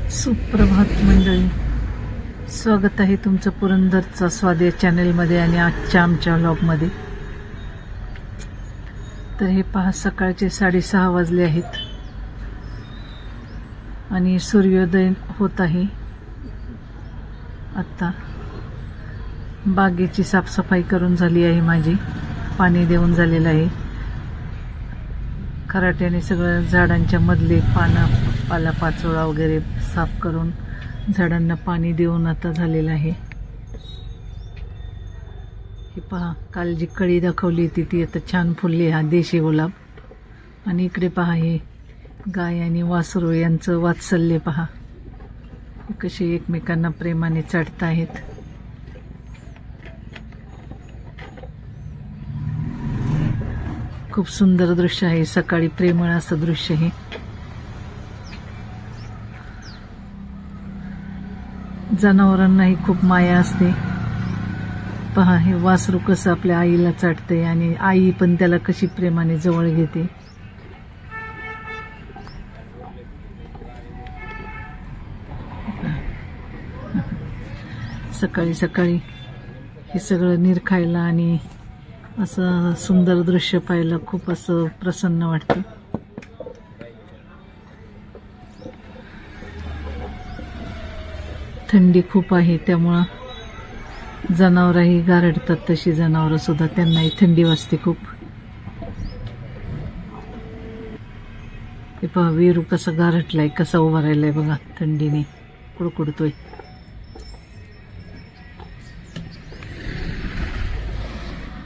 सुप्रभात मंडळी, स्वागत आहे तुमचं पुरंदरचा स्वाद या चॅनलमध्ये आणि आजच्या आमच्या व्लॉगमध्ये. तर हे पहा, सकाळचे 6:30 वाजले आहेत आणि सूर्योदय होत आहे. आता बागेची साफसफाई करून झाली आहे माझी, पाणी देऊन झालेलं आहे. खराट्याने सगळं झाडांच्या मधले पालापाचोळा वगैरे साफ करून झाडांना पाणी देऊन आता झालेलं आहे. हे पहा, काल जी कळी दाखवली होती ती आता छान फुलली, हा देशी गुलाब. आणि इकडे पहा, हे गाय आणि वासरू यांचं वात्सल्य पहा, कसे एकमेकांना प्रेमाने चढत आहेत. खूप सुंदर दृश्य आहे, सकाळी प्रेमळ असं दृश्य आहे. जनावरांनाही खूप माया असते. पहा, हे वासरू कसं आपल्या आईला चाटते आणि आई पण त्याला कशी प्रेमाने जवळ घेते. सकाळी सकाळी हे सगळं निरखायला आणि असं सुंदर दृश्य पाहायला खूप असं प्रसन्न वाटतं. थंडी खूप आहे, त्यामुळं जनावरही गारडतात. तशी जनावरं सुद्धा, त्यांनाही थंडी वाजते खूप. हे पहा, वेरू कसा गारटलाय, कसा उभा राहिलाय बघा, थंडीने कुडकुडतोय.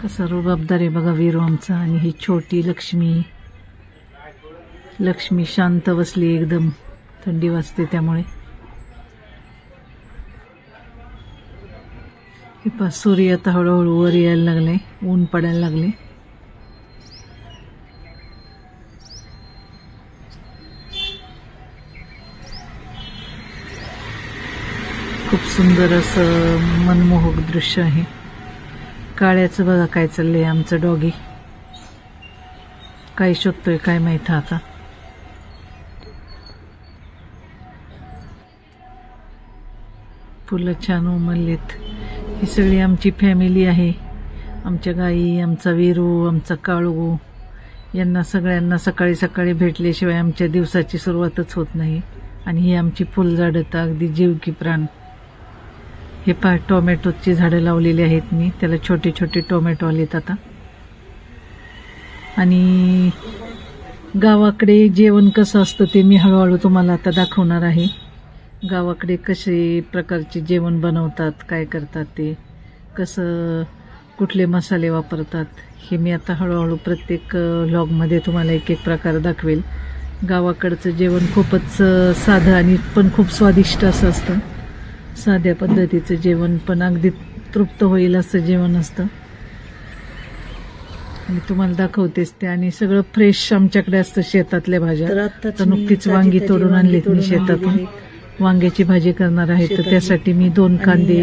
कसा रुबाबदार आहे बघा वीरू आमचा. आणि ही छोटी लक्ष्मी शांत बसली एकदम, थंडी वाजते त्यामुळे. हे पहा, सूर्य आता हळूहळू वर यायला लागले, ऊन पडायला लागले. खूप सुंदर असं मनमोहक दृश्य आहे. काळ्याचं बघा काय चाललंय, आमचं डॉगी काय शोधतोय काय माहित आता. फुलं छान उमललीत. ही सगळी आमची फॅमिली आहे. आमच्या गाई, आमचा वीरू, आमचा काळू, यांना सगळ्यांना सकाळी सकाळी भेटल्याशिवाय आमच्या दिवसाची सुरुवातच होत नाही. आणि ही आमची फुलझाडं तर अगदी जीव की प्राण. हे पहा, टोमॅटोची झाडं लावलेली आहेत मी, त्याला छोटे छोटे टोमॅटो आलेत आता. आणि गावाकडे जेवण कसं असतं ते मी हळूहळू तुम्हाला आता दाखवणार आहे. गावाकडे कसे प्रकारचे जेवण बनवतात, काय करतात, ते कसं, कुठले मसाले वापरतात, हे मी आता हळूहळू प्रत्येक व्लॉगमध्ये तुम्हाला एक एक प्रकार दाखवेल. गावाकडचं जेवण खूपच साधं आणि पण खूप स्वादिष्ट असं असतं. साध्या पद्धतीचं जेवण पण अगदी तृप्त होईल असं जेवण असतं. आणि तुम्हाला दाखवतेच ते. आणि सगळं फ्रेश आमच्याकडे असतं, शेतातल्या भाज्या. तर नुकतीच वांगी तोडून आणलीत मी शेतातून, वांग्याची भाजी करणार आहे. तर त्यासाठी मी 2 कांदे,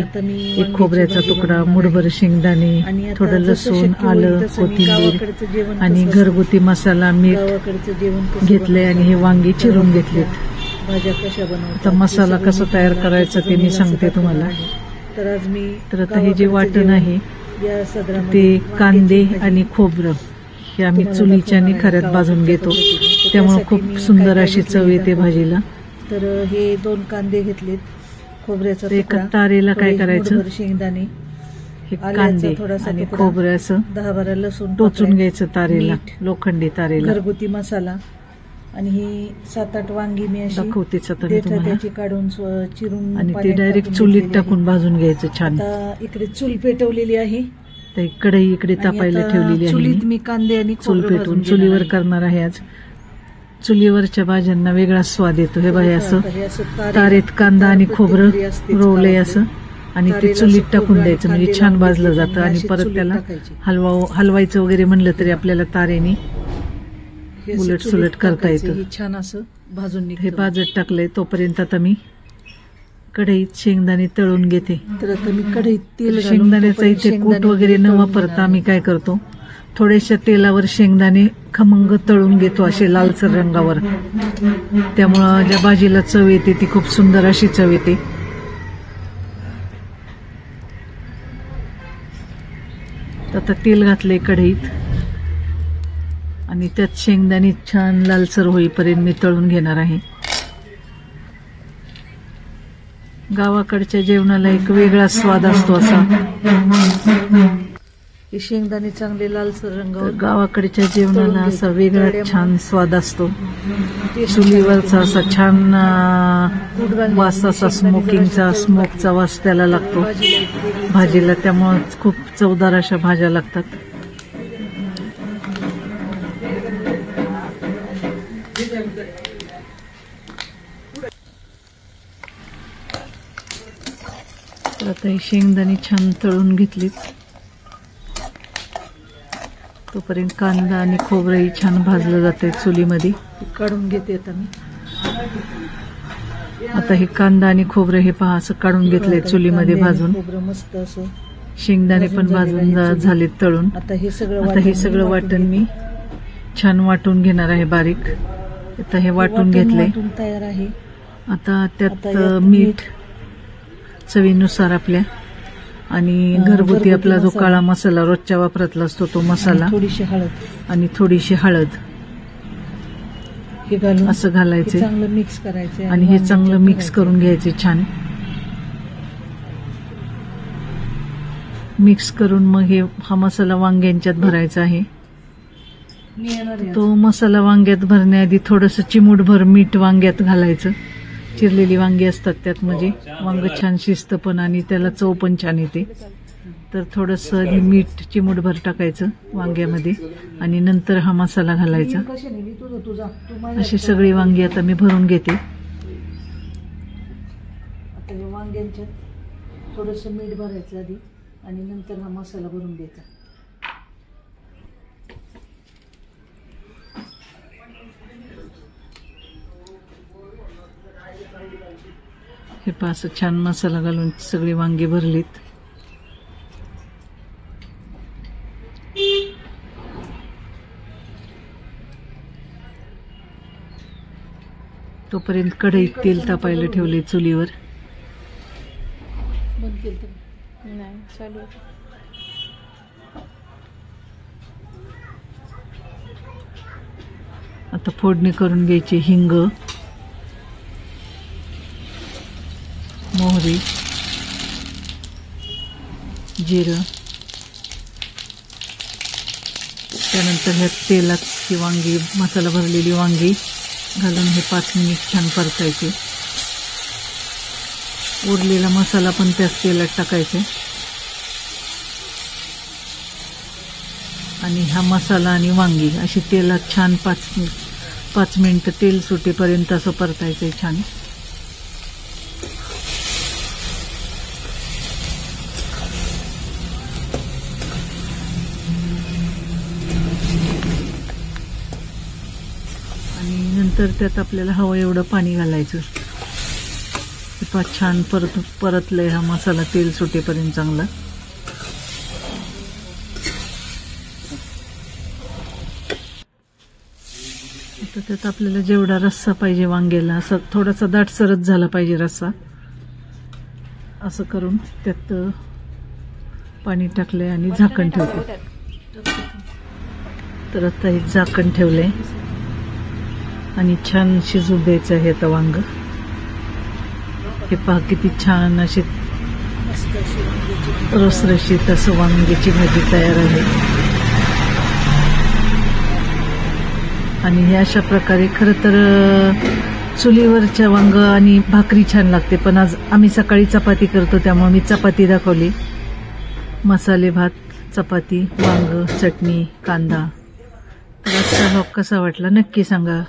1 खोबऱ्याचा तुकडा, मुठभर शेंगदाणे, थोडं लसूण, आलं, कोथिंबीर आणि घरगुती मसाला, मीठ घेतले आणि हे वांगी चिरून घेतलेत. आता मसाला कसा तयार करायचा ते मी सांगते तुम्हाला. तर आता हे जे वाटण आहे ते कांदे आणि खोबरं हे आम्ही चुलीच्या निखाऱ्यात भाजून घेतो, त्यामुळे खूप सुंदर अशी चव येते भाजीला. तर हे 2 कांदे घेतलेत, खोबऱ्याचा एका तारेला काय करायचं, शेंगदाणे, हे कांदे आणि खोबरं असं 10-12 लसूण टोचून घ्यायचं तारेला, लोखंडी तारेला. घरगुती मसाला आणि ही 7-8 वांगी मी अशी दाखवतेच आता मी तुम्हाला, त्याची काढून चिरून आणि ते डायरेक्ट चुलीत टाकून भाजून घ्यायचं छान. इकडे चूल पेटवलेली आहे, कढई इकडे तापायला ठेवलेली आहे. चुलीत मी कांदे आणि चूल पेटवून चुलीवर करणार आहे आज. चुलीवरच्या भाज्यांना वेगळा स्वाद येतो. हे बघा, असं तारेत कांदा आणि खोबरं रोवलंय असं, आणि ते चुलीत टाकून द्यायचं, म्हणजे छान भाजलं जातं. आणि परत त्याला हलवायचं वगैरे म्हणलं तरी आपल्याला तारेने उलट सुलट करता येतं. छान असं भाजून हे भाजत टाकलंय. तोपर्यंत आता मी कढईत शेंगदाणे तळून घेते. तर आता मी कढईत तेल, शेंगदाण्याचा इथे कूट वगैरे न वापरता आम्ही काय करतो, थोड्याशा तेलावर शेंगदाणे खमंग तळून घेतो असे लालसर रंगावर. त्यामुळं ज्या भाजीला चव येते ती खूप सुंदर अशी चव येते. आता तेल घातले कढईत आणि त्यात शेंगदाणे छान लालसर होईपर्यंत मी तळून घेणार आहे. गावाकडच्या जेवणाला एक वेगळा स्वाद असतो असा. हे शेंगदाणे चांगले लालसर रंगावर, गावाकडच्या जेवणाला असा वेगळा छान स्वाद असतो. चुलीवरचा असा छान वास, असा स्मोकचा वास त्याला लागतो भाजीला. त्यामुळे खूप चवदार अशा भाज्या लागतात. तर आता ही शेंगदाणे छान तळून घेतलीत. तोपर्यंत कांदा आणि खोबरंही छान भाजलं जाते चुलीमध्ये. काढून घेते आता मी. आता हे कांदा आणि खोबरं हे पहा असं काढून घेतलंय चुलीमध्ये भाजून. खोबरं मस्त असं, शेंगदाणे पण भाजून झालेत तळून. आता हे सगळं वाटण मी छान वाटून घेणार आहे बारीक. आता हे वाटून घेतलंय तयार आहे. आता त्यात मीठ चवीनुसार आपल्या आणि घरगुती आपला जो काळा मसाला रोजच्या वापरातला असतो तो मसाला, थोडीशी हळद आणि थोडीशी हळद हे घालून असं घालायचे. चांगलं मिक्स करायचं आणि हे चांगलं मिक्स करून घ्यायचे. छान मिक्स करून मग हा मसाला वांग्यांच्यात भरायचा आहे. तो मसाला वांग्यात भरण्याआधी थोडंसं चिमूटभर मीठ वांग्यात घालायचं. चिरलेली वांगी असतात त्यात, म्हणजे वांग छान शिजतं पण आणि त्याला चव पण छान येते. तर थोडंसं आधी मीठ चिमूटभर टाकायचं वांग्यामध्ये आणि नंतर हा मसाला घालायचा. अशी सगळी वांगी आता मी भरून घेते. आता या वांग्यांच्यात थोडंसं मीठ भरायचं आधी आणि नंतर हा मसाला भरून घ्यायचा. हे पहा असं छान मसाला घालून सगळी वांगी भरलीत. तोपर्यंत कढईत तेल तापायला ठेवले चुलीवर. बंद केलं नाही, चालू. आता फोडणी करून घ्यायची. हिंग, मोहरी, जिरं. त्यानंतर ह्या तेलात ही वांगी, मसाला भरलेली वांगी घालून हे 5 मिनिट छान परतायचे. उरलेला मसाला पण त्याच तेलात टाकायचे आणि हा मसाला आणि वांगी अशी तेलात छान 5 मिनिटं तेल सुटेपर्यंत असं परतायचंय छान. आणि नंतर त्यात आपल्याला हवं एवढं पाणी घालायचं. छान परतलंय हा मसाला तेल सुटेपर्यंत चांगला. आता त्यात आपल्याला जेवढा रस्सा पाहिजे वांग्याला, असं थोडासा दाटसरच झाला पाहिजे रस्सा. असं करून त्यात पाणी टाकलंय आणि झाकण ठेवते. तर आता एक झाकण ठेवलंय आणि छान शिजू द्यायचं आहे आता वांग. हे पहा किती छान अशी रसरशीत असं वांग्याची भाजी तयार आहे. आणि हे अशा प्रकारे खरं तर चुलीवरच्या वांग आणि भाकरी छान लागते, पण आज आम्ही सकाळी चपाती करतो त्यामुळे मी चपाती दाखवली. मसाले भात, चपाती, वांग, चटणी, कांदा. तर आजचा व्लॉग कसा वाटला नक्की सांगा.